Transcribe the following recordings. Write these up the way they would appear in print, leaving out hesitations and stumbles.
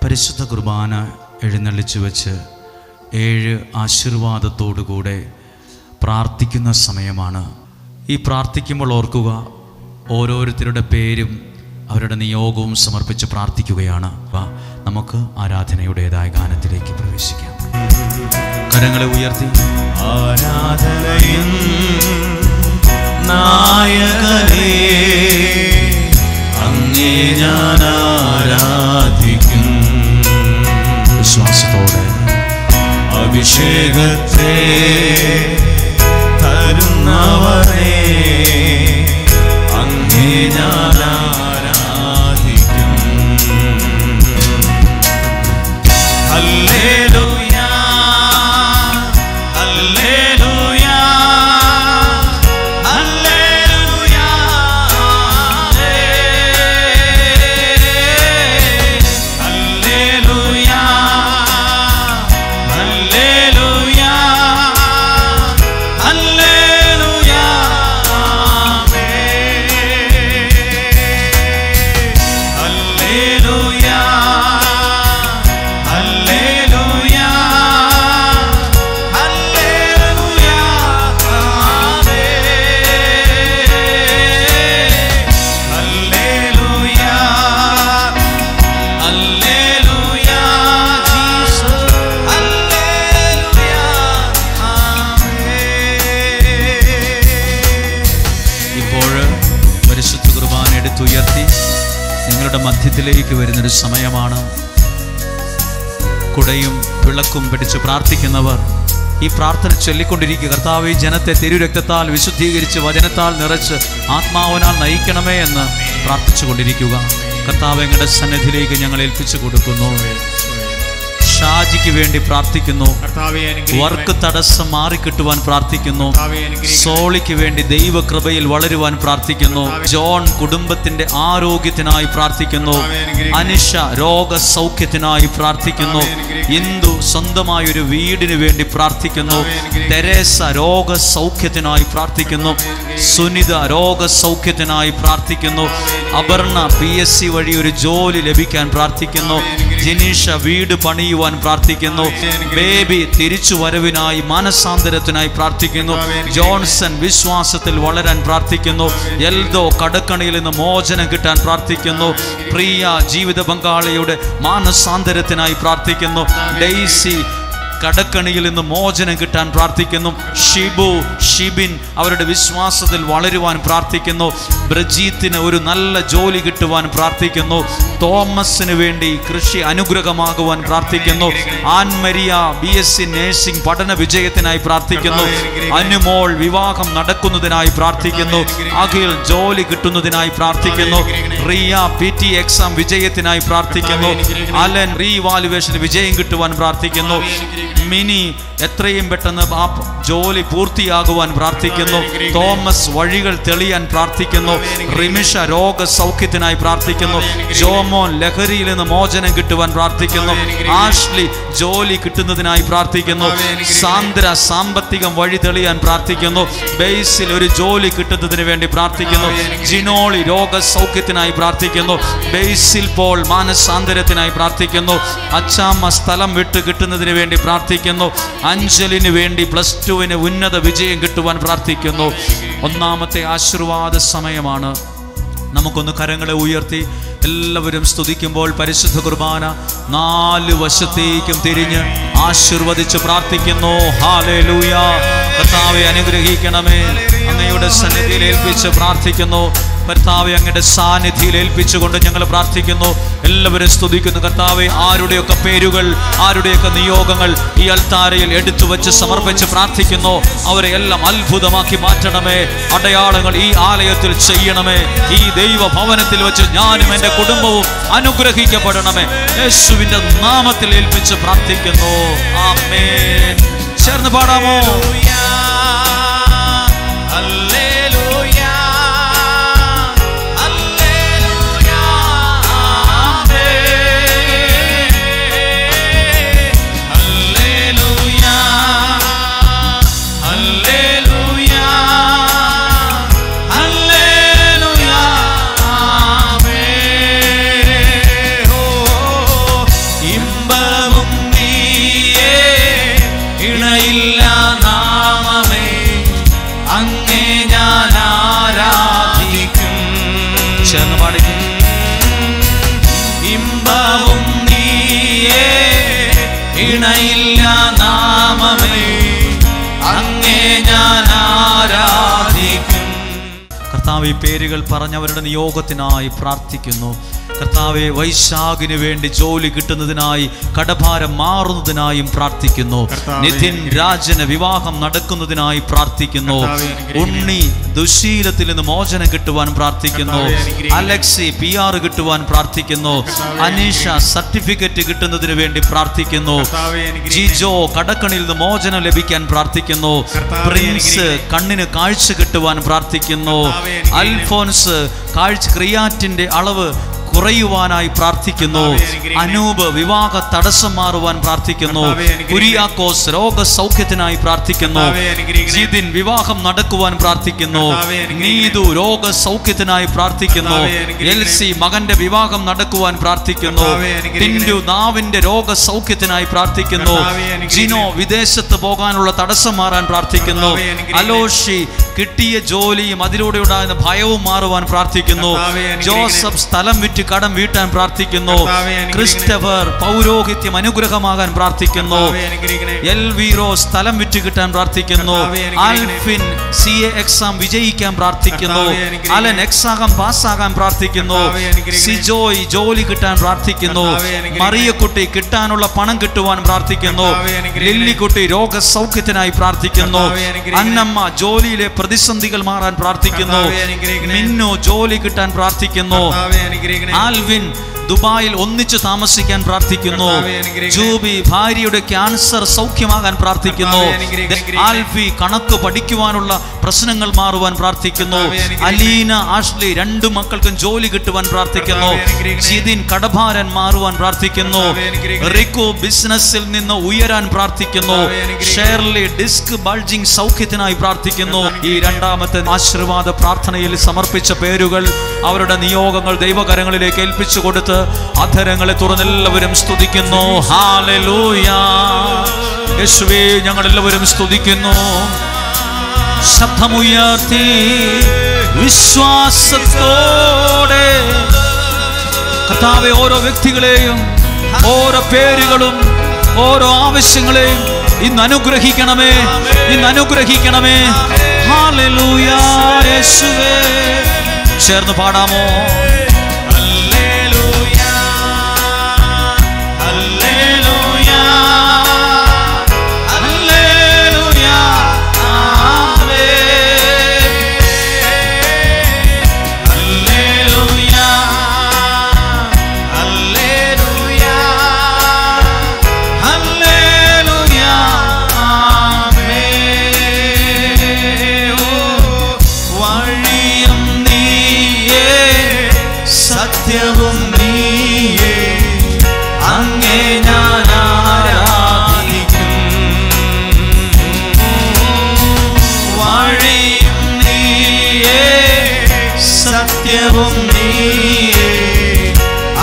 പരിശുദ്ധ കുർബാന എഴുന്നള്ളിച്ചു വെച്ച് 7 ആശീർവാദത്തോടുകൂടെ പ്രാർത്ഥിക്കുന്ന സമയമാണ്. ഈ പ്രാർത്ഥിക്കുമ്പോൾ ഓർക്കുക, ഓരോരുത്തരുടെ പേരും അവരുടെ നിയോഗവും സമർപ്പിച്ച് പ്രാർത്ഥിക്കുകയാണ്. നമുക്ക് ആരാധനയുടേതായ ഗാനത്തിലേക്ക് പ്രവേശിക്കാം. കരങ്ങളെ ഉയർത്തി ആരാധനയും നായകനേ അങ്ങേ ഞാൻ ആരാധിക്കും. വിശ്വാസത്തോടെ അഭിഷേകത്തെ തരുന്നവരേ അങ്ങേ ഞാൻ ആരാധിക്കും. Hallelujah hallelujah hallelujah hallelujah hallelujah hallelujah hallelujah ഉയർത്തി നിങ്ങളുടെ മധ്യത്തിലേക്ക് വരുന്നൊരു സമയമാണ്. കുടയും വിളക്കും പിടിച്ച് പ്രാർത്ഥിക്കുന്നവർ ഈ പ്രാർത്ഥന ചൊല്ലിക്കൊണ്ടിരിക്കുക. കർത്താവേ, ജനത്തെ തിരുരക്തത്താൽ വിശുദ്ധീകരിച്ച് വചനത്താൽ നിറച്ച് ആത്മാവിനാൽ നയിക്കണമേ എന്ന് പ്രാർത്ഥിച്ചു കൊണ്ടിരിക്കുക. കർത്താവേ, അങ്ങയുടെ സന്നിധിയിലേക്ക് ഞങ്ങൾ ഏൽപ്പിച്ചു കൊടുക്കുന്നു. ഷാജിക്ക് വേണ്ടി പ്രാർത്ഥിക്കുന്നു. വർക്ക് തടസ്സം മാറിക്കിട്ടുവാൻ പ്രാർത്ഥിക്കുന്നു. സോളിക്ക് വേണ്ടി ദൈവകൃപയിൽ വളരുവാൻ പ്രാർത്ഥിക്കുന്നു. ജോൺ കുടുംബത്തിന്റെ ആരോഗ്യത്തിനായി പ്രാർത്ഥിക്കുന്നു. അനിഷ രോഗസൗഖ്യത്തിനായി പ്രാർത്ഥിക്കുന്നു. ഇന്ദു സ്വന്തമായൊരു വീടിന് വേണ്ടി പ്രാർത്ഥിക്കുന്നു. തെരേസ രോഗസൗഖ്യത്തിനായി പ്രാർത്ഥിക്കുന്നു. സുനിത രോഗസൗഖ്യത്തിനായി പ്രാർത്ഥിക്കുന്നു. അപർണ PSC വഴി ഒരു ജോലി ലഭിക്കാൻ പ്രാർത്ഥിക്കുന്നു. ജിനീഷ വീട് പണിയുവാൻ പ്രാർത്ഥിക്കുന്നു. ബേബി തിരിച്ചു വരവിനായി മാനസാന്തരത്തിനായി പ്രാർത്ഥിക്കുന്നു. ജോൺസൺ വിശ്വാസത്തിൽ വളരാൻ പ്രാർത്ഥിക്കുന്നു. എൽദോ കടക്കണിയിൽ നിന്ന് മോചനം കിട്ടാൻ പ്രാർത്ഥിക്കുന്നു. പ്രിയ ജീവിത പങ്കാളിയുടെ മാനസാന്തരത്തിനായി പ്രാർത്ഥിക്കുന്നു. ഡെയ്സി കടക്കണിയിൽ നിന്ന് മോചനം കിട്ടാൻ പ്രാർത്ഥിക്കുന്നു. ഷിബിൻ അവരുടെ വിശ്വാസത്തിൽ വളരുവാൻ പ്രാർത്ഥിക്കുന്നു. ബ്രജീത്തിന് ഒരു നല്ല ജോലി കിട്ടുവാൻ പ്രാർത്ഥിക്കുന്നു. തോമസിന് വേണ്ടി കൃഷി അനുഗ്രഹമാകുവാൻ പ്രാർത്ഥിക്കുന്നു. ആൻമരിയ BSc നഴ്സിംഗ് പഠന വിജയത്തിനായി പ്രാർത്ഥിക്കുന്നു. അനുമോൾ വിവാഹം നടക്കുന്നതിനായി പ്രാർത്ഥിക്കുന്നു. അഖിൽ ജോലി കിട്ടുന്നതിനായി പ്രാർത്ഥിക്കുന്നു. റിയ PT എക്സാം വിജയത്തിനായി പ്രാർത്ഥിക്കുന്നു. അലൻ റീവാലുവേഷൻ വിജയം കിട്ടുവാൻ പ്രാർത്ഥിക്കുന്നു. മിനി എത്രയും പെട്ടെന്ന് ആ ജോലി പൂർത്തിയാകുവാൻ പ്രാർത്ഥിക്കുന്നു. തോമസ് വഴികൾ തെളിയാൻ പ്രാർത്ഥിക്കുന്നു. റിമിഷ രോഗസൗഖ്യത്തിനായി പ്രാർത്ഥിക്കുന്നു. ജോമോൻ ലഹരിയിൽ നിന്ന് മോചനം കിട്ടുവാൻ പ്രാർത്ഥിക്കുന്നു. ആഷ്ലി ജോലി കിട്ടുന്നതിനായി പ്രാർത്ഥിക്കുന്നു. സാന്ദ്ര സാമ്പത്തികം വഴി തെളിയാൻ പ്രാർത്ഥിക്കുന്നു. ബേസിൽ ഒരു ജോലി കിട്ടുന്നതിന് വേണ്ടി പ്രാർത്ഥിക്കുന്നു. ജിനോളി രോഗസൗഖ്യത്തിനായി പ്രാർത്ഥിക്കുന്നു. ബേസിൽ പോൾ മാനസാന്തരത്തിനായി പ്രാർത്ഥിക്കുന്നു. അച്ചാമ്മ സ്ഥലം വിട്ട് കിട്ടുന്നതിന് വേണ്ടി പ്രാർത്ഥിക്കുന്നു. അഞ്ജലിന് വേണ്ടി +2 ഉന്നത വിജയം കിട്ടുവാൻ പ്രാർത്ഥിക്കുന്നു. ഒന്നാമത്തെ ആശീർവാദ സമയമാണ്. നമുക്കൊന്ന് കരങ്ങളെ ഉയർത്തി എല്ലാവരും സ്തുതിക്കുമ്പോൾ പരിശുദ്ധ കുർബാന 4 വശത്തേക്കും തിരിഞ്ഞ് ആശീർവദിച്ച് പ്രാർത്ഥിക്കുന്നു. ഹല്ലേലൂയ. കർത്താവേ, അനുഗ്രഹിക്കണമേ. അങ്ങയുടെ സന്നിധിയിൽ ഏൽപ്പിച്ച് പ്രാർത്ഥിക്കുന്നു. കർത്താവെ, അങ്ങയുടെ സാന്നിധ്യത്തിൽ ഏൽപ്പിച്ചുകൊണ്ട് ഞങ്ങൾ പ്രാർത്ഥിക്കുന്നു. എല്ലാവരും സ്തുതിക്കുന്നു. കർത്താവെ, ആരുടെയൊക്കെ പേരുകൾ, ആരുടെയൊക്കെ നിയോഗങ്ങൾ ഈ അൽത്താരയിൽ എടുത്തു വെച്ച് സമർപ്പിച്ച് പ്രാർത്ഥിക്കുന്നു. അവരെ എല്ലാം അത്ഭുതമാക്കി മാറ്റണമേ. അടയാളങ്ങൾ ഈ ആലയത്തിൽ ചെയ്യണമേ. ഈ ദൈവഭവനത്തിൽ വെച്ച് ഞാനും എൻ്റെ കുടുംബവും അനുഗ്രഹിക്കപ്പെടണമേ. യേശുവിൻ്റെ നാമത്തിൽ ഏൽപ്പിച്ച് പ്രാർത്ഥിക്കുന്നു. ആമേൻ. ചേർന്ന് പാടാമോ? സർവവും നീയേ, ഇണയില്ല നാമമേ, അങ്ങേ ഞാൻ ആരാധിക്കും. കർത്താവ് ഈ പേരുകൾ പറഞ്ഞവരുടെ നിയോഗത്തിനായി പ്രാർത്ഥിക്കുന്നു. കർത്താവെ, വൈശാഖിന് വേണ്ടി ജോലി കിട്ടുന്നതിനായി, കടഭാരം മാറുന്നതിനായും പ്രാർത്ഥിക്കുന്നു. നിതിൻ രാജന് വിവാഹം നടക്കുന്നതിനായി പ്രാർത്ഥിക്കുന്നു. ഉണ്ണി ദുശീലത്തിൽ നിന്ന് മോചനം കിട്ടുവാൻ പ്രാർത്ഥിക്കുന്നു. അലക്സി PR കിട്ടുവാൻ പ്രാർത്ഥിക്കുന്നു. അനീഷ സർട്ടിഫിക്കറ്റ് കിട്ടുന്നതിന് വേണ്ടി പ്രാർത്ഥിക്കുന്നു. ജിജോ കടക്കണിൽ നിന്ന് മോചനം ലഭിക്കാൻ പ്രാർത്ഥിക്കുന്നു. പ്രിൻസ് കണ്ണിന് കാഴ്ച കിട്ടുവാൻ പ്രാർത്ഥിക്കുന്നു. അൽഫോൻസ് ക്രിയാറ്റിന്റെ അളവ് കുറയുവാനായി പ്രാർത്ഥിക്കുന്നു. അനൂപ് വിവാഹ തടസ്സം മാറുവാൻ പ്രാർത്ഥിക്കുന്നു. കുര്യാക്കോസ് രോഗസൗഖ്യത്തിനായി പ്രാർത്ഥിക്കുന്നു. ജിതിൻ വിവാഹം നടക്കുവാൻ പ്രാർത്ഥിക്കുന്നു. നീതു രോഗസൗഖ്യത്തിനായി പ്രാർത്ഥിക്കുന്നു. എൽസി മകന്റെ വിവാഹം നടക്കുവാൻ പ്രാർത്ഥിക്കുന്നു. ടിൻഡു നാവിന്റെ രോഗസൗഖ്യത്തിനായി പ്രാർത്ഥിക്കുന്നു. ജിനോ വിദേശത്ത് പോകാനുള്ള തടസ്സം മാറാൻ പ്രാർത്ഥിക്കുന്നു. അലോഷി കിട്ടിയ ജോലിയും അതിലൂടെ ഉണ്ടാകുന്ന ഭയവും മാറുവാൻ പ്രാർത്ഥിക്കുന്നു. ജോസഫ് സ്ഥലം വിറ്റ് കടം വീട്ടാൻ പ്രാർത്ഥിക്കുന്നു. ക്രിസ്റ്റഫർ പൗരോഹിത്യം അനുഗ്രഹമാകാൻ പ്രാർത്ഥിക്കുന്നു. എൽവീറോ സ്ഥലം വിറ്റ് കിട്ടാൻ പ്രാർത്ഥിക്കുന്നു. ആൽഫിൻ CA എക്സാം വിജയിക്കാൻ പ്രാർത്ഥിക്കുന്നു. അലൻ എക്സാം പാസ്സാകാൻ പ്രാർത്ഥിക്കുന്നു. സിജോയ് ജോലി കിട്ടാൻ പ്രാർത്ഥിക്കുന്നു. മറിയക്കുട്ടി കിട്ടാനുള്ള പണം കിട്ടുവാൻ പ്രാർത്ഥിക്കുന്നു. ലില്ലിക്കുട്ടി രോഗസൗഖ്യത്തിനായി പ്രാർത്ഥിക്കുന്നു. അന്നമ്മ ജോലിയിലെ പ്രതിസന്ധികൾ മാറാൻ പ്രാർത്ഥിക്കുന്നു. മിന്നു ജോലി കിട്ടാൻ പ്രാർത്ഥിക്കുന്നു. ആൽവിൻ ദുബായിൽ ഒന്നിച്ചു താമസിക്കാൻ പ്രാർത്ഥിക്കുന്നു. ജൂബി ഭാര്യയുടെ ക്യാൻസർ സൗഖ്യമാകാൻ പ്രാർത്ഥിക്കുന്നു. ആൽഫി കണക്ക് പഠിക്കുവാനുള്ള പ്രശ്നങ്ങൾ മാറുവാൻ പ്രാർത്ഥിക്കുന്നു. അലീന ആഷ്ലി 2 മക്കൾക്കും ജോലി കിട്ടുവാൻ പ്രാർത്ഥിക്കുന്നു. ജിതിൻ കടഭാരൻ മാറുവാൻ പ്രാർത്ഥിക്കുന്നു. റിക്കു ബിസിനസ്സിൽ നിന്ന് ഉയരാൻ പ്രാർത്ഥിക്കുന്നു. ഷേർലി ഡിസ്ക് ബൾജിംഗ് സൗഖ്യത്തിനായി പ്രാർത്ഥിക്കുന്നു. ഈ രണ്ടാമത്തെ ആശീർവാദ പ്രാർത്ഥനയിൽ സമർപ്പിച്ച പേരുകൾ അവരുടെ നിയോഗങ്ങൾ ദൈവകരങ്ങളിലേക്ക് ഏൽപ്പിച്ചു കൊടുത്ത് അധരങ്ങളെ തുറന്നെല്ലാവരും സ്തുതിക്കുന്നു. ഹല്ലേലൂയ. യേശുവേ, ഞങ്ങളെല്ലാവരും സ്തുതിക്കുന്നു. ശബ്ദമുയർത്തി വിശ്വാസത്തോടെ കർത്താവേ, ഓരോ വ്യക്തികളെയും, ഓരോ പേരുകളും, ഓരോ ആവശ്യങ്ങളെയും ഇന്ന് അനുഗ്രഹിക്കണമേ, ഇന്ന് അനുഗ്രഹിക്കണമേ. ഹല്ലേലൂയ. യേശുവേ, ചേർന്ന് പാടാമോ? സത്യവും നീയേ, അങ്ങേ ഞാൻ ആരാധിക്കും. വഴിയും നീയേ, സത്യവും നീയേ,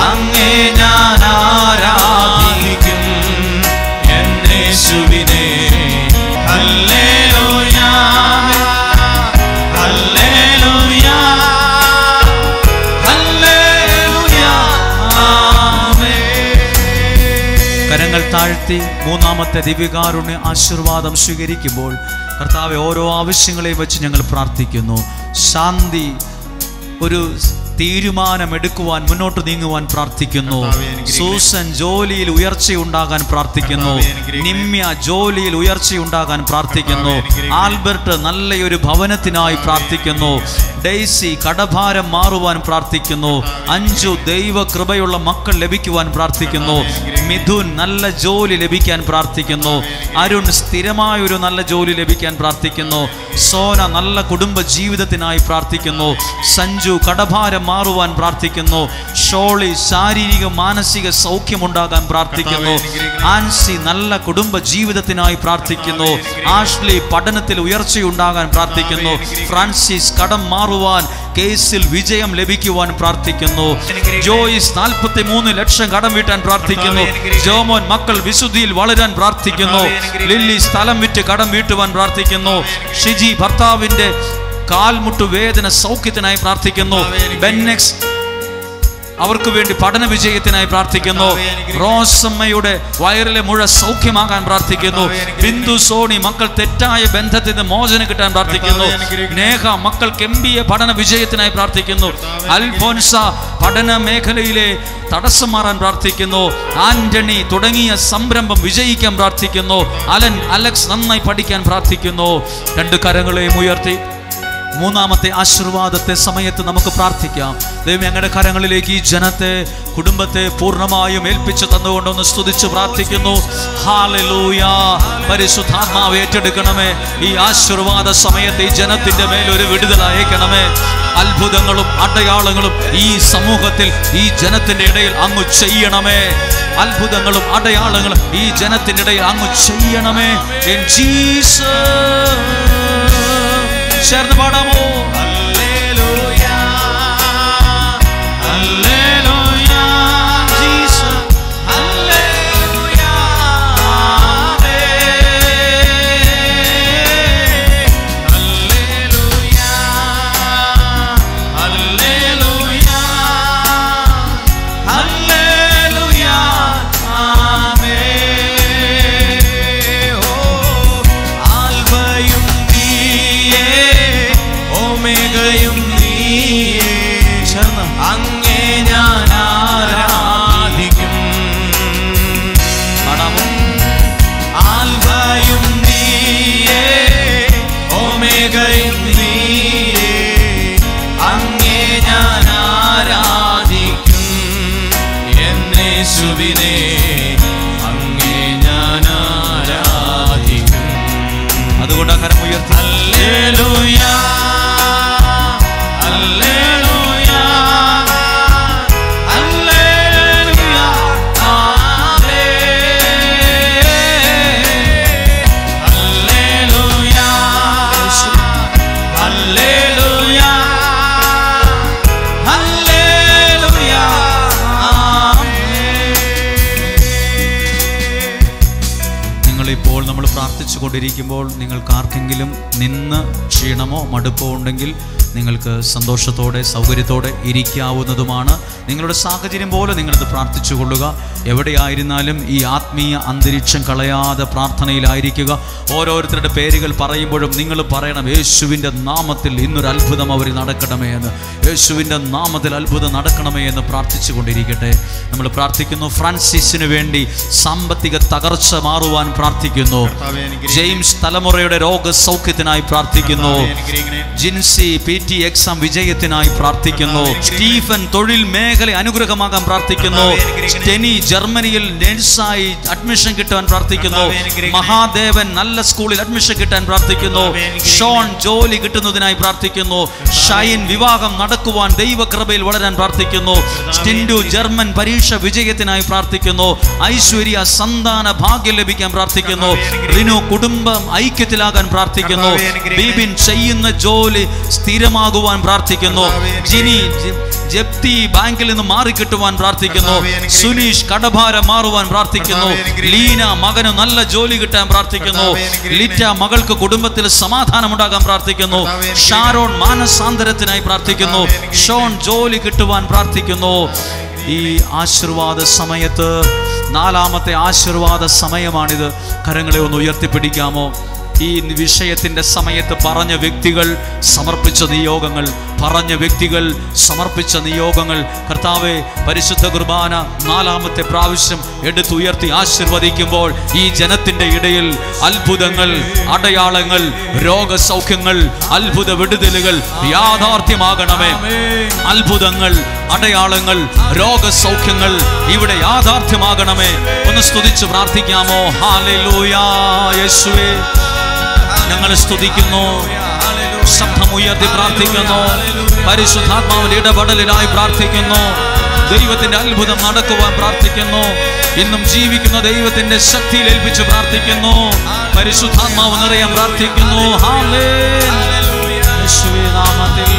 അങ്ങേ ഞാൻ ആരാധിക്കും. യേശുവിനെ ഹല്ലേലൂയ, ഹല്ലേലൂയ. കരങ്ങൾ താഴ്ത്തി മൂന്നാമത്തെ ദിവ്യകാരുണ്യ ആശീർവാദം സ്വീകരിക്കുമ്പോൾ കർത്താവെ, ഓരോ ആവശ്യങ്ങളെയും വെച്ച് ഞങ്ങൾ പ്രാർത്ഥിക്കുന്നു. ശാന്തി ഒരു തീരുമാനമെടുക്കുവാൻ, മുന്നോട്ട് നീങ്ങുവാൻ പ്രാർത്ഥിക്കുന്നു. സൂസൻ ജോലിയിൽ ഉയർച്ചയുണ്ടാകാൻ പ്രാർത്ഥിക്കുന്നു. നിമ്യ ജോലിയിൽ ഉയർച്ചയുണ്ടാകാൻ പ്രാർത്ഥിക്കുന്നു. ആൽബർട്ട് നല്ലൊരു ഭവനത്തിനായി പ്രാർത്ഥിക്കുന്നു. ഡെയ്സി കടഭാരം മാറുവാൻ പ്രാർത്ഥിക്കുന്നു. അഞ്ചു ദൈവ കൃപയുള്ള മക്കൾ ലഭിക്കുവാൻ പ്രാർത്ഥിക്കുന്നു. മിഥുൻ നല്ല ജോലി ലഭിക്കാൻ പ്രാർത്ഥിക്കുന്നു. അരുൺ സ്ഥിരമായൊരു നല്ല ജോലി ലഭിക്കാൻ പ്രാർത്ഥിക്കുന്നു. സോന നല്ല കുടുംബ ജീവിതത്തിനായി പ്രാർത്ഥിക്കുന്നു. സഞ്ജു കടഭാരം മാറുവാൻ പ്രാർത്ഥിക്കുന്നു. ഷോളി ശാരീരിക മാനസിക സൗഖ്യമുണ്ടാകാൻ പ്രാർത്ഥിക്കുന്നു. ആൻസി നല്ല കുടുംബ ജീവിതത്തിനായി പ്രാർത്ഥിക്കുന്നു. ആഷ്ലി പഠനത്തിൽ ഉയർച്ചയുണ്ടാകാൻ പ്രാർത്ഥിക്കുന്നു. ഫ്രാൻസിസ് കടം മാറുവാൻ, കേസിൽ വിജയം ലഭിക്കുവാൻ പ്രാർത്ഥിക്കുന്നു. ജോയിസ് 43 ലക്ഷം കടം വീട്ടാൻ പ്രാർത്ഥിക്കുന്നു. ജോമോൻ മക്കൾ വിശുദ്ധിയിൽ വളരാൻ പ്രാർത്ഥിക്കുന്നു. ലില്ലി സ്ഥലം വിറ്റ് കടം വീട്ടുവാൻ പ്രാർത്ഥിക്കുന്നു. ഷിജി ഭർത്താവിന്റെ കാൽമുട്ടു വേദന സൗഖ്യത്തിനായി പ്രാർത്ഥിക്കുന്നു. ബെന്നെക്സ് അവർക്ക് വേണ്ടി പഠന വിജയത്തിനായി പ്രാർത്ഥിക്കുന്നു. റോസമ്മയുടെ വയറിലെ മുഴ സൗഖ്യമാകാൻ പ്രാർത്ഥിക്കുന്നു. ബിന്ദു സോണി മക്കൾ തെറ്റായ ബന്ധത്തിൽ നിന്ന് മോചനം കിട്ടാൻ പ്രാർത്ഥിക്കുന്നു. നേഹ മക്കൾക്ക് MBA പഠന വിജയത്തിനായി പ്രാർത്ഥിക്കുന്നു. അൽഫോൻസ പഠന മേഖലയിലെ തടസ്സം മാറാൻ പ്രാർത്ഥിക്കുന്നു. ആന്റണി തുടങ്ങിയ സംരംഭം വിജയിക്കാൻ പ്രാർത്ഥിക്കുന്നു. അലക്സ് നന്നായി പഠിക്കാൻ പ്രാർത്ഥിക്കുന്നു. 2 കരങ്ങളെയും ഉയർത്തി മൂന്നാമത്തെ ആശീർവാദത്തെ സമയത്ത് നമുക്ക് പ്രാർത്ഥിക്കാം. ദൈവം ഞങ്ങളുടെ കരങ്ങളിലേക്ക് ഈ ജനത്തെ, കുടുംബത്തെ പൂർണ്ണമായും ഏൽപ്പിച്ചു തന്നുകൊണ്ടൊന്ന് സ്തുതിച്ച് പ്രാർത്ഥിക്കുന്നു. ഹല്ലേലൂയ. പരിശുദ്ധാത്മാവ് ഏറ്റെടുക്കണമേ. ഈ ആശീർവാദ സമയത്ത് ഈ ജനത്തിന്റെ മേൽ ഒരു വിടുതൽ അയക്കണമേ. അത്ഭുതങ്ങളും അടയാളങ്ങളും ഈ സമൂഹത്തിൽ, ഈ ജനത്തിന്റെ ഇടയിൽ അങ്ങ് ചെയ്യണമേ. അത്ഭുതങ്ങളും അടയാളങ്ങളും ഈ ജനത്തിന്റെ ഇടയിൽ അങ്ങ് ചെയ്യണമേ. In Jesus. ചേർന്ന് പാടാമോ? Hallelujah hallelujah Jesus hallelujah hallelujah hallelujah hallelujah amen. ഓ ആൽഫയും ഒമേഗയും നീയേ, അങ്ങേ ഞാൻ ആരാധിക്കും. ആൽഫയും നീയേ, ഒമേഗയും നീയേ, അങ്ങേ ഞാൻ ആരാധിക്കും. യേശുവിനെ അങ്ങേ ഞാൻ ആരാധിക്കും. അതുകൊണ്ട് കരം ഉയർത്തി hallelujah hallelujah hallelujah hallelujah hallelujah hallelujah നിങ്ങളിപ്പോൾ നമ്മൾ പ്രാർത്ഥിച്ചു കൊണ്ടിരിക്കുമ്പോൾ നിങ്ങൾക്ക് ആർക്കെങ്കിലും നിന്ന് ക്ഷീണമോ മടുപ്പോ ഉണ്ടെങ്കിൽ നിങ്ങൾക്ക് സന്തോഷത്തോടെ സൗകര്യത്തോടെ ഇരിക്കാവുന്നതുമാണ്. നിങ്ങളുടെ സാഹചര്യം പോലെ നിങ്ങളിത് പ്രാർത്ഥിച്ചു കൊള്ളുക. എവിടെയായിരുന്നാലും ഈ ആത്മീയ അന്തരീക്ഷം കളയാതെ പ്രാർത്ഥനയിലായിരിക്കുക. ഓരോരുത്തരുടെ പേരുകൾ പറയുമ്പോഴും നിങ്ങൾ പറയണം, യേശുവിൻ്റെ നാമത്തിൽ ഇന്നൊരു അത്ഭുതം അവർ നടക്കണമേ എന്ന്, യേശുവിൻ്റെ നാമത്തിൽ അത്ഭുതം നടക്കണമേ എന്ന് പ്രാർത്ഥിച്ചു കൊണ്ടിരിക്കട്ടെ. നമ്മൾ പ്രാർത്ഥിക്കുന്നു. ഫ്രാൻസിസിന് വേണ്ടി സാമ്പത്തിക തകർച്ച മാറുവാൻ പ്രാർത്ഥിക്കുന്നു. ജെയിംസ് തലമുറയുടെ രോഗസൗഖ്യത്തിനായി പ്രാർത്ഥിക്കുന്നു. ജിൻസി PT എക്സാം വിജയത്തിനായി പ്രാർത്ഥിക്കുന്നു. സ്റ്റീഫൻ തൊഴിൽ മേഖല അനുഗ്രഹമാകാൻ പ്രാർത്ഥിക്കുന്നു. ടെനി ജർമ്മനിയിൽ നഴ്സായി അഡ്മിഷൻ കിട്ടാൻ പ്രാർത്ഥിക്കുന്നു. മഹാദേവൻ നല്ല സ്കൂളിൽ അഡ്മിഷൻ കിട്ടാൻ പ്രാർത്ഥിക്കുന്നു. ഷോൺ ജോലി കിട്ടുന്നതിനായി പ്രാർത്ഥിക്കുന്നു. ഷൈൻ വിവാഹം നടക്കുവാൻ ദൈവകൃപയിൽ വളരാൻ പ്രാർത്ഥിക്കുന്നു. സ്റ്റിൻഡു ജർമ്മൻ പരീക്ഷ വിജയത്തിനായി പ്രാർത്ഥിക്കുന്നു. ഐശ്വര്യ സന്താന ഭാഗ്യം ലഭിക്കാൻ പ്രാർത്ഥിക്കുന്നു. റിനു കുടുംബം ഐക്യത്തിലാകാൻ പ്രാർത്ഥിക്കുന്നു. ബിബിൻ ചെയ്യുന്ന ജോലി സ്ഥിരമാകുവാൻ പ്രാർത്ഥിക്കുന്നു. ജിനി ജപ്തി ബാങ്കിൽ നിന്ന് മാറിക്കിട്ടുവാൻ പ്രാർത്ഥിക്കുന്നു. സുനീഷ് കടഭാരം മാറുവാൻ പ്രാർത്ഥിക്കുന്നു. ലീന മകന് നല്ല ജോലി കിട്ടാൻ പ്രാർത്ഥിക്കുന്നു. ലിറ്റ മകൾക്ക് കുടുംബത്തിൽ സമാധാനം ഉണ്ടാകാൻ പ്രാർത്ഥിക്കുന്നു. ഷാരോൺ മാനസാന്തരത്തിനായി പ്രാർത്ഥിക്കുന്നു. ഷോൺ ജോലി കിട്ടുവാൻ പ്രാർത്ഥിക്കുന്നു. ഈ ആശീർവാദ സമയത്ത് 4ാമത്തെ ആശീർവാദ സമയമാണിത്. കരങ്ങളെ ഒന്ന് ഉയർത്തിപ്പിടിക്കാമോ? ഈ വിഷയത്തിൻ്റെ സമയത്ത് പറഞ്ഞ വ്യക്തികൾ സമർപ്പിച്ച നിയോഗങ്ങൾ, കർത്താവേ, പരിശുദ്ധ കുർബാന 4ാമത്തെ പ്രാവശ്യം എടുത്തുയർത്തി ആശീർവദിക്കുമ്പോൾ ഈ ജനത്തിൻ്റെ ഇടയിൽ അത്ഭുതങ്ങൾ, അടയാളങ്ങൾ, രോഗസൗഖ്യങ്ങൾ, അത്ഭുത വിടുതലുകൾ യാഥാർത്ഥ്യമാകണമേ. അത്ഭുതങ്ങൾ, അടയാളങ്ങൾ, രോഗസൗഖ്യങ്ങൾ ഇവിടെ യാഥാർത്ഥ്യമാകണമേ. ഒന്ന് സ്തുതിച്ച് പ്രാർത്ഥിക്കാമോ? ഹല്ലേലൂയ. യേശുവേ, ഞങ്ങൾ സ്തുതിക്കുന്നു. ശബ്ദമുയർത്തി പ്രാർത്ഥിക്കുന്നു. പരിശുദ്ധാത്മാവിന്റെ ഇടപെടലിനായി പ്രാർത്ഥിക്കുന്നു. ദൈവത്തിന്റെ അത്ഭുതം നടക്കുവാൻ പ്രാർത്ഥിക്കുന്നു. ഇന്നും ജീവിക്കുന്ന ദൈവത്തിന്റെ ശക്തിയിൽ ഏൽപ്പിച്ച് പ്രാർത്ഥിക്കുന്നു. പരിശുദ്ധാത്മാവ് നിറയാൻ പ്രാർത്ഥിക്കുന്നു. ഹല്ലേലൂയ. യേശുവേ നാമത്തിൽ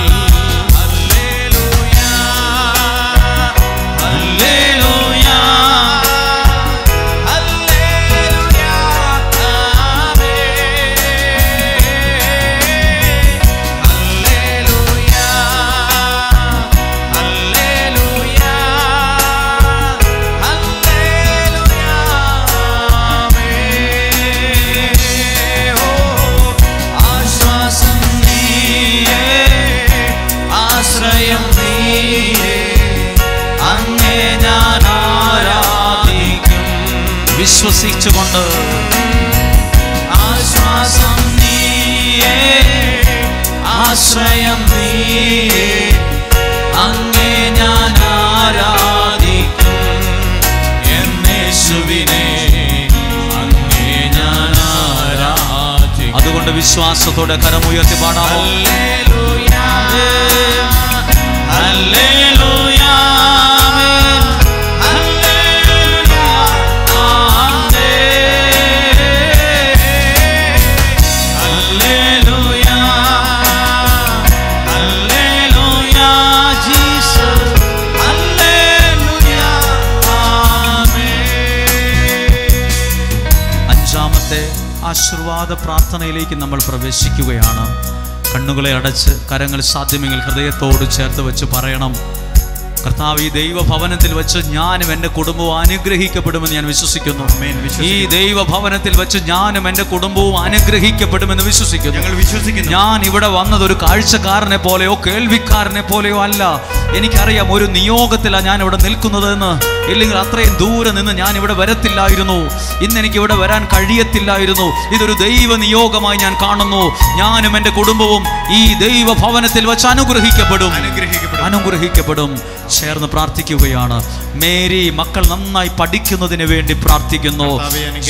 വിശ്വസിച്ചുകൊണ്ട് ആശ്വാസം നീയേ, ആശ്രയം നീയേ, അങ്ങേ ഞാൻ ആരാധിക്കും യേശുവിനെ, അങ്ങേ ഞാൻ ആരാധിക്കും. അതുകൊണ്ട് വിശ്വാസത്തോടെ കരമുയർത്തി പാടാമോ? Hallelujah, hallelujah, hallelujah, hallelujah, hallelujah, Jesus, hallelujah, അഞ്ചാമത്തെ ആശീർവാദ പ്രാർത്ഥനയിലേക്ക് നമ്മൾ പ്രവേശിക്കുകയാണ്. കണ്ണുകളെ അടച്ച് കരങ്ങൾ സാധ്യമെങ്കിൽ ഹൃദയത്തോട് ചേർത്ത് വെച്ച് പറയണം, കർത്താവ്, ഈ ദൈവഭവനത്തിൽ വെച്ച് ഞാനും എൻ്റെ കുടുംബവും അനുഗ്രഹിക്കപ്പെടുമെന്ന് ഞാൻ വിശ്വസിക്കുന്നു. ഈ ദൈവഭവനത്തിൽ വെച്ച് ഞാനും എൻ്റെ കുടുംബവും അനുഗ്രഹിക്കപ്പെടുമെന്ന് വിശ്വസിക്കുന്നു. ഞാൻ ഇവിടെ വന്നത് ഒരു കാഴ്ചക്കാരനെ പോലെയോ കേൾവിക്കാരനെ പോലെയോ അല്ല. എനിക്കറിയാം ഒരു നിയോഗത്തിലാണ് ഞാൻ ഇവിടെ നിൽക്കുന്നതെന്ന്. ഇല്ലെങ്കിൽ അത്രയും ദൂരെ നിന്ന് ഞാൻ ഇവിടെ വരത്തില്ലായിരുന്നു. ഇന്ന് എനിക്ക് ഇവിടെ വരാൻ കഴിയത്തില്ലായിരുന്നു. ഇതൊരു ദൈവ നിയോഗമായി ഞാൻ കാണുന്നു. ഞാനും എൻ്റെ കുടുംബവും ഈ ദൈവഭവനത്തിൽ വെച്ച് അനുഗ്രഹിക്കപ്പെടും. ചേർന്ന് പ്രാർത്ഥിക്കുകയാണ്. മേരി മക്കൾ നന്നായി പഠിക്കുന്നതിന് വേണ്ടി പ്രാർത്ഥിക്കുന്നു.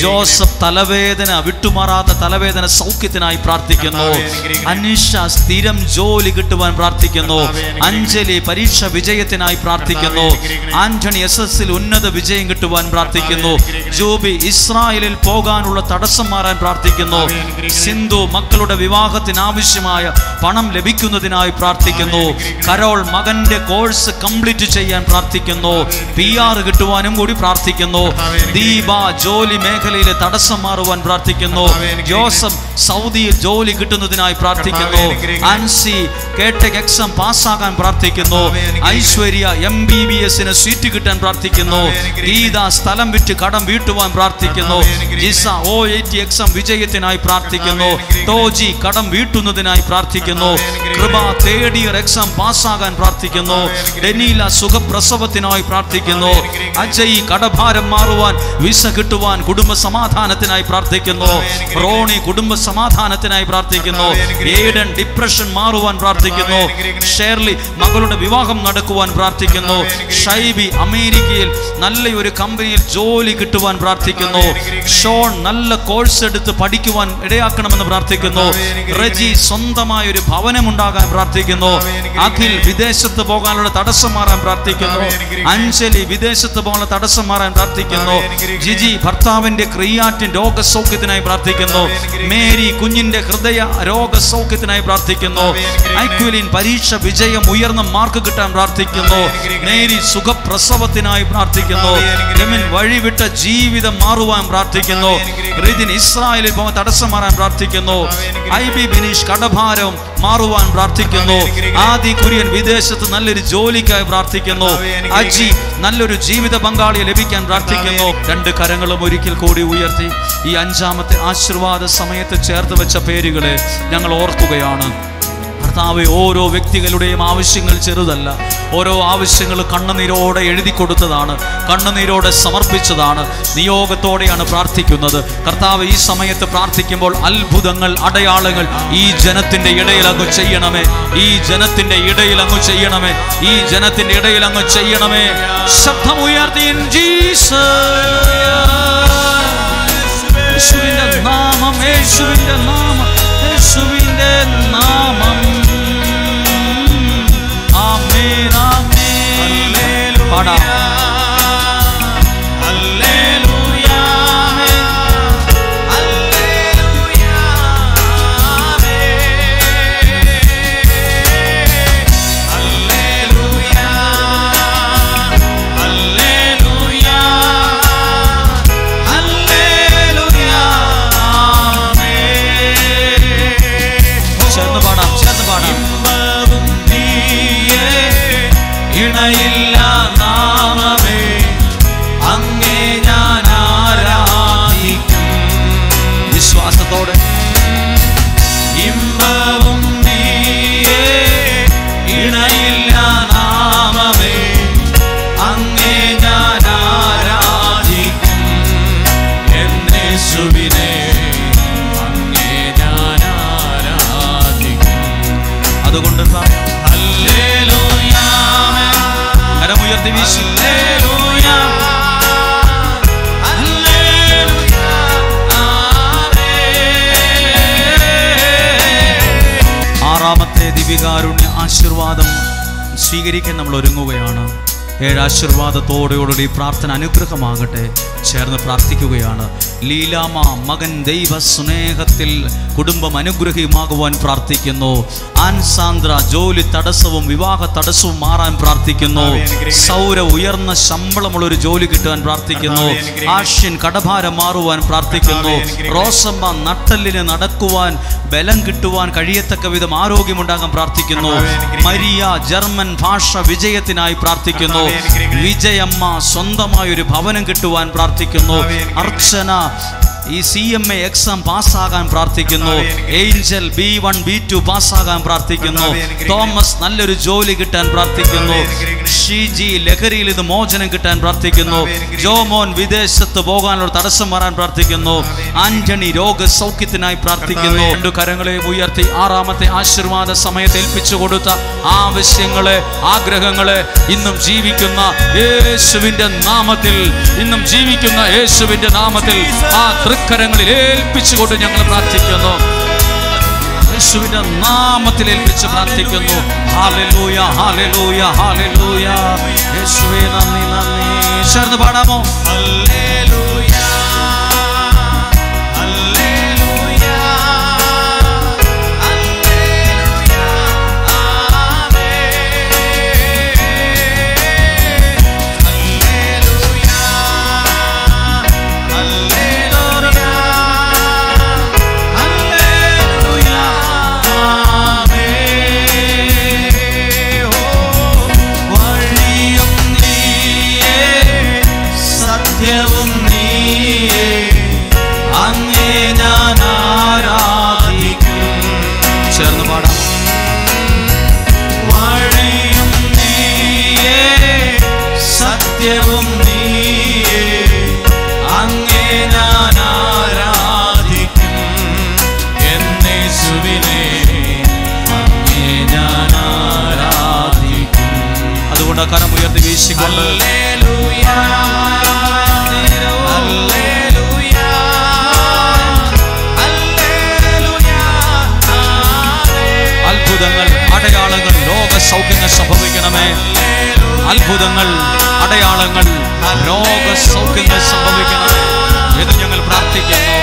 ജോസഫ് തലവേദന വിട്ടുമാറാത്ത തലവേദന സൗഖ്യത്തിനായി പ്രാർത്ഥിക്കുന്നു. അനിഷ സ്ഥിരം ജോലി കിട്ടുവാൻ പ്രാർത്ഥിക്കുന്നു. അഞ്ജലി പരീക്ഷ വിജയത്തിനായി പ്രാർത്ഥിക്കുന്നു. ആന്റണി SSL ഉന്നത വിജയം കിട്ടുവാൻ പ്രാർത്ഥിക്കുന്നു. ജോബി ഇസ്രായേലിൽ പോകാനുള്ള തടസ്സം മാറാൻ പ്രാർത്ഥിക്കുന്നു. സിന്ധു മക്കളുടെ വിവാഹത്തിന് ആവശ്യമായ പണം ലഭിക്കുന്നതിനായി പ്രാർത്ഥിക്കുന്നു. കരോൾ മകന്റെ കോഴ്സ് കംപ്ലീറ്റ് ചെയ്യാൻ പ്രാർത്ഥിക്കുന്നു. PR കിട്ടുവാനും കൂടി പ്രാർത്ഥിക്കുന്നു. ദീപ ജോലി മേഖലയിലെ തടസ്സം മാറുവാൻ പ്രാർത്ഥിക്കുന്നു. ജോസഫ് സൗദിയിൽ ജോലി കിട്ടുന്നതിനായി പ്രാർത്ഥിക്കുന്നു. ആൻസി കേടെക് എക്സാം പാസ്സാകാൻ പ്രാർത്ഥിക്കുന്നു. ഐശ്വര്യ MBBS സീറ്റ് കിട്ടാൻ പ്രാർത്ഥിക്കുന്നു. ഗീത സ്ഥലം വിറ്റ് കടം വീട്ടുവാൻ പ്രാർത്ഥിക്കുന്നു. ജിസ OAT എക്സാം വിജയത്തിനായി പ്രാർത്ഥിക്കുന്നു. തോജി കടം വീട്ടുന്നതിനായി പ്രാർത്ഥിക്കുന്നു. കൃപ തേർഡ് ഇയർ എക്സാം പാസ്സാകാൻ പ്രാർത്ഥിക്കുന്നു. ഡെനീല സുഖപ്രസവത്തിനായി പ്രാർത്ഥിക്കുന്നു. അജയ് കടഭാരം മാറുവാൻ വിസ കിട്ടുവാൻ കുടുംബ സമാധാനത്തിനായി പ്രാർത്ഥിക്കുന്നു. റോണി കുടുംബ സമാധാനത്തിനായി പ്രാർത്ഥിക്കുന്നു. ഏഡൻ ഡിപ്രഷൻ മാറുവാൻ പ്രാർത്ഥിക്കുന്നു. ഷേർലി മകളുടെ വിവാഹം നടക്കുവാൻ പ്രാർത്ഥിക്കുന്നു. ഷൈബി അമേരിക്കയിൽ നല്ലൊരു കമ്പനിയിൽ ജോലി കിട്ടുവാൻ പ്രാർത്ഥിക്കുന്നു. ഷോൺ നല്ല കോഴ്സ് എടുത്ത് പഠിക്കുവാൻ ഇടയാക്കണമെന്ന് പ്രാർത്ഥിക്കുന്നു. റജി സ്വന്തമായ ഒരു ഭവനം ഉണ്ടാകാൻ പ്രാർത്ഥിക്കുന്നു. അഖിൽ വിദേശത്ത് പോകാനുള്ള തടസ്സം മാറാൻ പ്രാർത്ഥിക്കുന്നു. അഞ്ജലി വിദേശത്ത് പോകാനുള്ള തടസ്സം മാറാൻ പ്രാർത്ഥിക്കുന്നു. ജിജി ഭർത്താവിന്റെ ക്രിയാറ്റിൻ രോഗസൗഖ്യത്തിനായി പ്രാർത്ഥിക്കുന്നു. മേരി കുഞ്ഞിന്റെ ഹൃദയ രോഗസൗഖ്യത്തിനായി പ്രാർത്ഥിക്കുന്നു. ഐക്വലിൻ പരീക്ഷ വിജയം ഉയർന്ന മാർക്ക് കിട്ടാൻ പ്രാർത്ഥിക്കുന്നു. മേരി സുഖപ്രസവത്തിനായി പ്രാർത്ഥിക്കുന്നു. രമൻ വഴിവിട്ട ജീവിതം മാറുവാൻ പ്രാർത്ഥിക്കുന്നു. റിദിൻ ഇസ്രായേലിൽ പോകാൻ തടസ്സം മാറാൻ പ്രാർത്ഥിക്കുന്നു. IB ബിനീഷ് കടഭാരം മാറുവാൻ പ്രാർത്ഥിക്കുന്നു. ആദി കുര്യൻ വിദേശത്ത് നല്ലൊരു ജോലിക്കായി പ്രാർത്ഥിക്കുന്നു. അജി നല്ലൊരു ജീവിത പങ്കാളിയെ ലഭിക്കാൻ പ്രാർത്ഥിക്കുന്നു. രണ്ട് കരങ്ങളും ഒരിക്കൽ കൂടി ഉയർത്തി ഈ അഞ്ചാമത്തെ ആശീർവാദ സമയത്ത് ചേർത്ത് വെച്ച പേരുകളെ ഞങ്ങൾ ഓർക്കുകയാണ്. കർത്താവേ, ഓരോ വ്യക്തികളുടെയും ആവശ്യങ്ങൾ ചെറുതല്ല. ഓരോ ആവശ്യങ്ങൾ കണ്ണുനീരോടെ എഴുതി കൊടുത്തതാണ്, കണ്ണുനീരോടെ സമർപ്പിച്ചതാണ്, നിയോഗത്തോടെയാണ് പ്രാർത്ഥിക്കുന്നത്. കർത്താവ്, ഈ സമയത്ത് പ്രാർത്ഥിക്കുമ്പോൾ അത്ഭുതങ്ങൾ, അടയാളങ്ങൾ ഈ ജനത്തിന്റെ ഇടയിൽ അങ്ങ് ചെയ്യണമേ. ഈ ജനത്തിന്റെ ഇടയിൽ അങ്ങ് ചെയ്യണമേ. ഈ ജനത്തിന്റെ ഇടയിൽ അങ്ങ് ചെയ്യണമേ. ശബ്ദമുയർത്തി യേശുവിന്റെ നാമം, യേശുവിന്റെ നാമം, യേശുവിന്റെ നാമം. ആമേൻ, ആമേൻ. പാടാം. ഇണയില്ല ദിവ്യകാരുണ്യ ആശീർവാദം സ്വീകരിക്കാൻ നമ്മൾ ഒരുങ്ങുകയാണ്. 7 ആശീർവാദത്തോടെയോടുകൂടി പ്രാർത്ഥന അനുഗ്രഹമാകട്ടെ. ചേർന്ന് പ്രാർത്ഥിക്കുകയാണ്. ലീലാമ മകൻ ദൈവ സ്നേഹത്തിൽ കുടുംബം അനുഗ്രഹീയമാകുവാൻ പ്രാർത്ഥിക്കുന്നു. ആൻസാന്ദ്ര ജോലി തടസ്സവും വിവാഹ തടസ്സവും മാറാൻ പ്രാർത്ഥിക്കുന്നു. സൗര ഉയർന്ന ശമ്പളമുള്ളൊരു ജോലി കിട്ടാൻ പ്രാർത്ഥിക്കുന്നു. ആഷ്യൻ കടഭാരം മാറുവാൻ പ്രാർത്ഥിക്കുന്നു. റോസമ്മ നട്ടലിന് നടക്കുവാൻ ബലം കിട്ടുവാൻ കഴിയത്തക്ക വിധം ആരോഗ്യമുണ്ടാകാൻ പ്രാർത്ഥിക്കുന്നു. മരിയ ജർമ്മൻ ഭാഷ വിജയത്തിനായി പ്രാർത്ഥിക്കുന്നു. വിജയമ്മ സ്വന്തമായൊരു ഭവനം കിട്ടുവാൻ പ്രാർത്ഥിക്കുന്നു. അർച്ചന ഈ CMA എക്സാം പാസ്സാകാൻ പ്രാർത്ഥിക്കുന്നു. ഏഞ്ചൽ B1 B2 പാസ്സാകാൻ പ്രാർത്ഥിക്കുന്നു. തോമസ് നല്ലൊരു ജോലി കിട്ടാൻ പ്രാർത്ഥിക്കുന്നു. ഷീജി ലഹരിയിൽ ഇത് മോചനം കിട്ടാൻ പ്രാർത്ഥിക്കുന്നു. ജോമോൻ വിദേശത്ത് പോകാനുള്ള തടസ്സം മാറാൻ പ്രാർത്ഥിക്കുന്നു. ആന്റണി രോഗസൗഖ്യത്തിനായി പ്രാർത്ഥിക്കുന്നു. 2 കരങ്ങളെ ഉയർത്തി 6ാമത്തെ ആശീർവാദ സമയത്ത് ഏൽപ്പിച്ചു കൊടുത്ത ആവശ്യങ്ങളെ ആഗ്രഹങ്ങളെ ഇന്നും ജീവിക്കുന്ന യേശുവിന്റെ നാമത്തിൽ ആ തൃക്കരങ്ങളിൽ ഏൽപ്പിച്ചുകൊണ്ട് ഞങ്ങൾ പ്രാർത്ഥിക്കുന്നു. യേശുവിന്റെ നാമത്തിൽ ഏൽപ്പിച്ച് പ്രാർത്ഥിക്കുന്നു. ഹല്ലേലൂയ ഹല്ലേലൂയ ഹല്ലേലൂയ. യേശുവേ നന്ദി നന്ദി. ചേർന്ന് പാടാമോ? ഹല്ലേലൂയ ഹല്ലേലൂയ ഹല്ലേലൂയ ആമേൻ. ഹല്ലേലൂയ ഹല്ലേലൂയ ഹല്ലേലൂയ ആമേൻ. വഴിയും നീയേ സത്യവും നീയേ അങ്ങേ ഞാൻ ആരാധിക്കും. ചേർന്ന് പാടാം. വഴിയും നീയേ സത്യവും നീയേ അങ്ങേ ഞാൻ ആരാധിക്കും. എന്നേശുവിനെ അങ്ങേ ഞാൻ ആരാധിക്കും. അതുകൊണ്ട് കരം ഉയർത്തി വീശിക്കൊണ്ട് അത്ഭുതങ്ങൾ അടയാളങ്ങൾ രോഗസൗഖ്യങ്ങൾ സംഭവിക്കണമേ. അത്ഭുതങ്ങൾ അടയാളങ്ങൾ രോഗസൗഖ്യങ്ങൾ സംഭവിക്കണമേ എന്ന് ഞങ്ങൾ പ്രാർത്ഥിക്കുന്നു.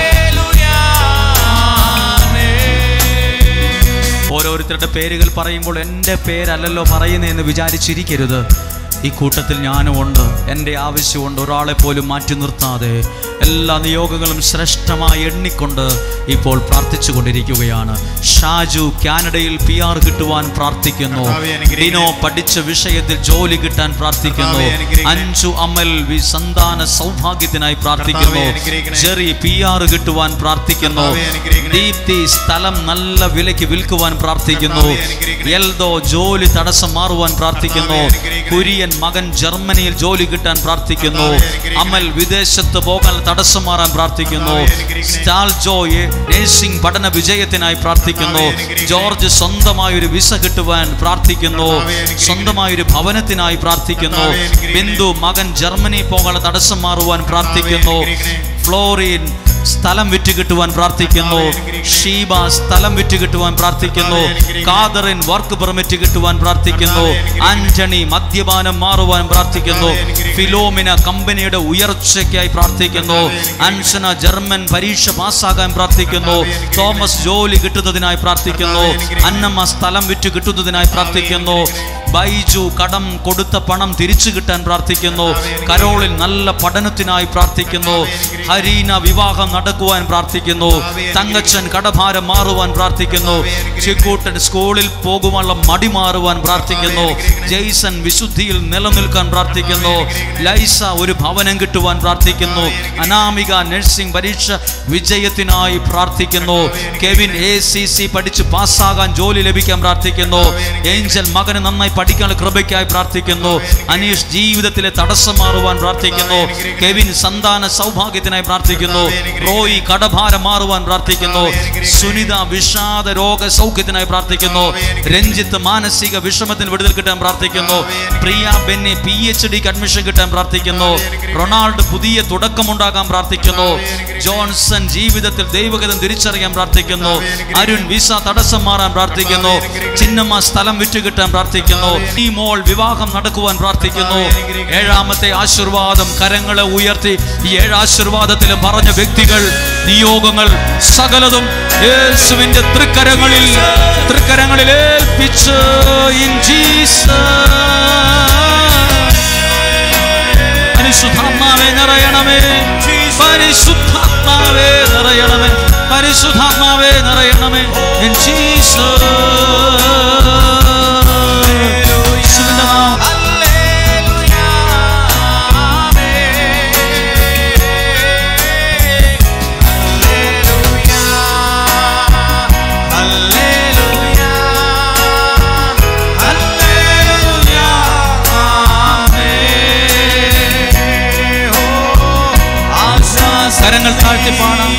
ഓരോരുത്തരുടെ പേരുകൾ പറയുമ്പോൾ എൻ്റെ പേരല്ലല്ലോ പറയുന്നതെന്ന് വിചാരിച്ചിരിക്കരുത്. ഈ കൂട്ടത്തിൽ ഞാനും ഉണ്ട്. എൻ്റെ ആവശ്യമുണ്ട്. ഒരാളെ പോലും മാറ്റി നിർത്താതെ എല്ലാ നിയോഗങ്ങളും ശ്രേഷ്ഠമായി എണ്ണിക്കൊണ്ട് ഇപ്പോൾ പ്രാർത്ഥിച്ചു കൊണ്ടിരിക്കുകയാണ്. ഷാജു കാനഡയിൽ PR കിട്ടുവാൻ പ്രാർത്ഥിക്കുന്നു. ഡിനോ പഠിച്ച വിഷയത്തിൽ ജോലി കിട്ടാൻ പ്രാർത്ഥിക്കുന്നു. അഞ്ചു അമൽ സന്താന സൗഭാഗ്യത്തിനായി പ്രാർത്ഥിക്കുന്നു. ജെറി PR കിട്ടുവാൻ പ്രാർത്ഥിക്കുന്നു. ദീപ്തി സ്ഥലം നല്ല വിലയ്ക്ക് വിൽക്കുവാൻ പ്രാർത്ഥിക്കുന്നു. എൽദോ ജോലി തടസ്സം മാറുവാൻ പ്രാർത്ഥിക്കുന്നു. കുര്യൻ മകൻ ജർമ്മനിയിൽ ജോലി കിട്ടാൻ പ്രാർത്ഥിക്കുന്നു. അമൽ വിദേശത്ത് പോകാൻ തടസ്സം മാറാൻ പ്രാർത്ഥിക്കുന്നു. സ്റ്റാൽജോ നഴ്സിംഗ് പഠന വിജയത്തിനായി പ്രാർത്ഥിക്കുന്നു. ജോർജ് സ്വന്തമായൊരു വിസ കിട്ടുവാൻ പ്രാർത്ഥിക്കുന്നു. സ്വന്തമായൊരു ഭവനത്തിനായി പ്രാർത്ഥിക്കുന്നു. ബിന്ദു മകൻ ജർമ്മനി പോകാൻ തടസ്സം മാറുവാൻ പ്രാർത്ഥിക്കുന്നു. ഫ്ലോറിൻ സ്ഥലം വിറ്റ് കിട്ടുവാൻ പ്രാർത്ഥിക്കുന്നു. ഷീബ സ്ഥലം വിറ്റ് കിട്ടുവാൻ പ്രാർത്ഥിക്കുന്നു. കാദറിൻ വർക്ക് പെർമിറ്റ് കിട്ടുവാൻ പ്രാർത്ഥിക്കുന്നു. ആന്റണി മദ്യപാനം മാറുവാൻ പ്രാർത്ഥിക്കുന്നു. ഫിലോമിന കമ്പനിയുടെ ഉയർച്ചയ്ക്കായി പ്രാർത്ഥിക്കുന്നു. അൻഷന ജർമ്മൻ പരീക്ഷ പാസ്സാകാൻ പ്രാർത്ഥിക്കുന്നു. തോമസ് ജോലി കിട്ടുന്നതിനായി പ്രാർത്ഥിക്കുന്നു. അന്നമ്മ സ്ഥലം വിറ്റ് കിട്ടുന്നതിനായി പ്രാർത്ഥിക്കുന്നു. ബൈജു കടം കൊടുത്ത പണം തിരിച്ചു കിട്ടാൻ പ്രാർത്ഥിക്കുന്നു. കരോളിൽ നല്ല പഠനത്തിനായി പ്രാർത്ഥിക്കുന്നു. ഹരീന വിവാഹം നടക്കുവാൻ പ്രാർത്ഥിക്കുന്നു. തങ്കച്ചൻ കടഭാരം മാറുവാൻ പ്രാർത്ഥിക്കുന്നു. ചിക്കൂട്ടൻ സ്കൂളിൽ പോകുവാനുള്ള മടി മാറുവാൻ പ്രാർത്ഥിക്കുന്നു. ജെയ്സൺ വിശുദ്ധിയിൽ നിലനിൽക്കാൻ പ്രാർത്ഥിക്കുന്നു. ലൈസ ഒരു ഭവനം കിട്ടുവാൻ പ്രാർത്ഥിക്കുന്നു. അനാമിക നഴ്സിംഗ് പരീക്ഷ വിജയത്തിനായി പ്രാർത്ഥിക്കുന്നു. കെവിൻ ACC പഠിച്ച് പാസ്സാകാൻ ജോലി ലഭിക്കാൻ പ്രാർത്ഥിക്കുന്നു. ഏഞ്ചൽ മകന് നന്നായി പഠിക്കാനുള്ള കൃപയ്ക്കായി പ്രാർത്ഥിക്കുന്നു. അനീഷ് ജീവിതത്തിലെ തടസ്സം മാറുവാൻ പ്രാർത്ഥിക്കുന്നു. കെവിൻ സന്താന സൗഭാഗ്യത്തിനായി പ്രാർത്ഥിക്കുന്നു. റോയി കടഭാരം മാറുവാൻ പ്രാർത്ഥിക്കുന്നു. സുനിത വിഷാദ രോഗ സൗഖ്യത്തിനായി പ്രാർത്ഥിക്കുന്നു. രഞ്ജിത്ത് മാനസിക വിഷമത്തിന് വിടുതൽ കിട്ടാൻ പ്രാർത്ഥിക്കുന്നു. പ്രിയ ബെന്നി PhDക്ക് അഡ്മിഷൻ കിട്ടാൻ പ്രാർത്ഥിക്കുന്നു. റൊണാൾഡ് പുതിയ തുടക്കമുണ്ടാകാൻ പ്രാർത്ഥിക്കുന്നു. ജോൺസൺ ജീവിതത്തിൽ ദൈവഗതം തിരിച്ചറിയാൻ പ്രാർത്ഥിക്കുന്നു. അരുൺ വിസ തടസ്സം മാറാൻ പ്രാർത്ഥിക്കുന്നു. ചിന്നമ്മ സ്ഥലം വിറ്റുകിട്ടാൻ പ്രാർത്ഥിക്കുന്നു. ഈ മോൾ വിവാഹം നടക്കുവാൻ പ്രാർത്ഥിക്കുന്നു. ഏഴാമത്തെ ആശീർവാദം കരങ്ങളെ ഉയർത്തി ഈ 7 ആശീർവാദത്തിൽ പറഞ്ഞ വ്യക്തികൾ നിയോഗങ്ങൾ സകലതും യേശുവിന്റെ തൃക്കരങ്ങളിൽ ഏൽപ്പിച്ച് ഇൻ ജീസസ്. പരിശുദ്ധാത്മാവേ നിറയണമേ, പരിശുദ്ധാത്മാവേ നിറയണമേ, പരിശുദ്ധാത്മാവേ നിറയണമേ ഇൻ ജീസസ്. കരങ്ങൾ താഴ്ത്തി പാടാം.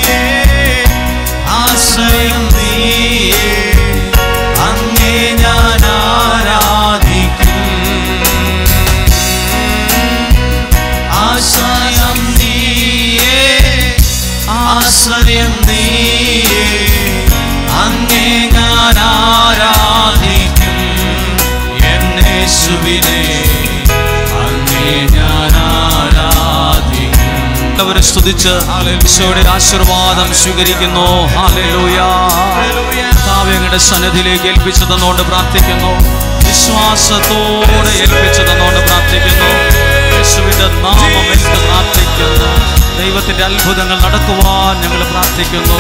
ആശ്രയം നീയേ, അങ്ങേ ഞാൻ ആരാധിക്കും. ആശ്രയം നീയേ, ആശ്രയം നീയേ, അങ്ങേ ഞാൻ ആരാധിക്കും. യേശുവിനെ അങ്ങേ ഞാൻ ആരാധിക്കും. അവരെ സ്തുതിച്ച് ഈശോയുടെ ആശീർവാദം സ്വീകരിക്കുന്നു. ഹല്ലേലൂയ. കർത്താവേ സന്നിധിയിലേക്ക് ഏൽപ്പിച്ചു തന്നുകൊണ്ട് പ്രാർത്ഥിക്കുന്നു. വിശ്വാസത്തോടെ ഏൽപ്പിച്ചു തന്നുകൊണ്ട് പ്രാർത്ഥിക്കുന്നു. യേശുവിന്റെ നാമം എന്ന് പ്രാർത്ഥിക്കുന്നു. ദൈവത്തിന്റെ അത്ഭുതങ്ങൾ നടക്കുവാൻ ഞങ്ങൾ പ്രാർത്ഥിക്കുന്നു.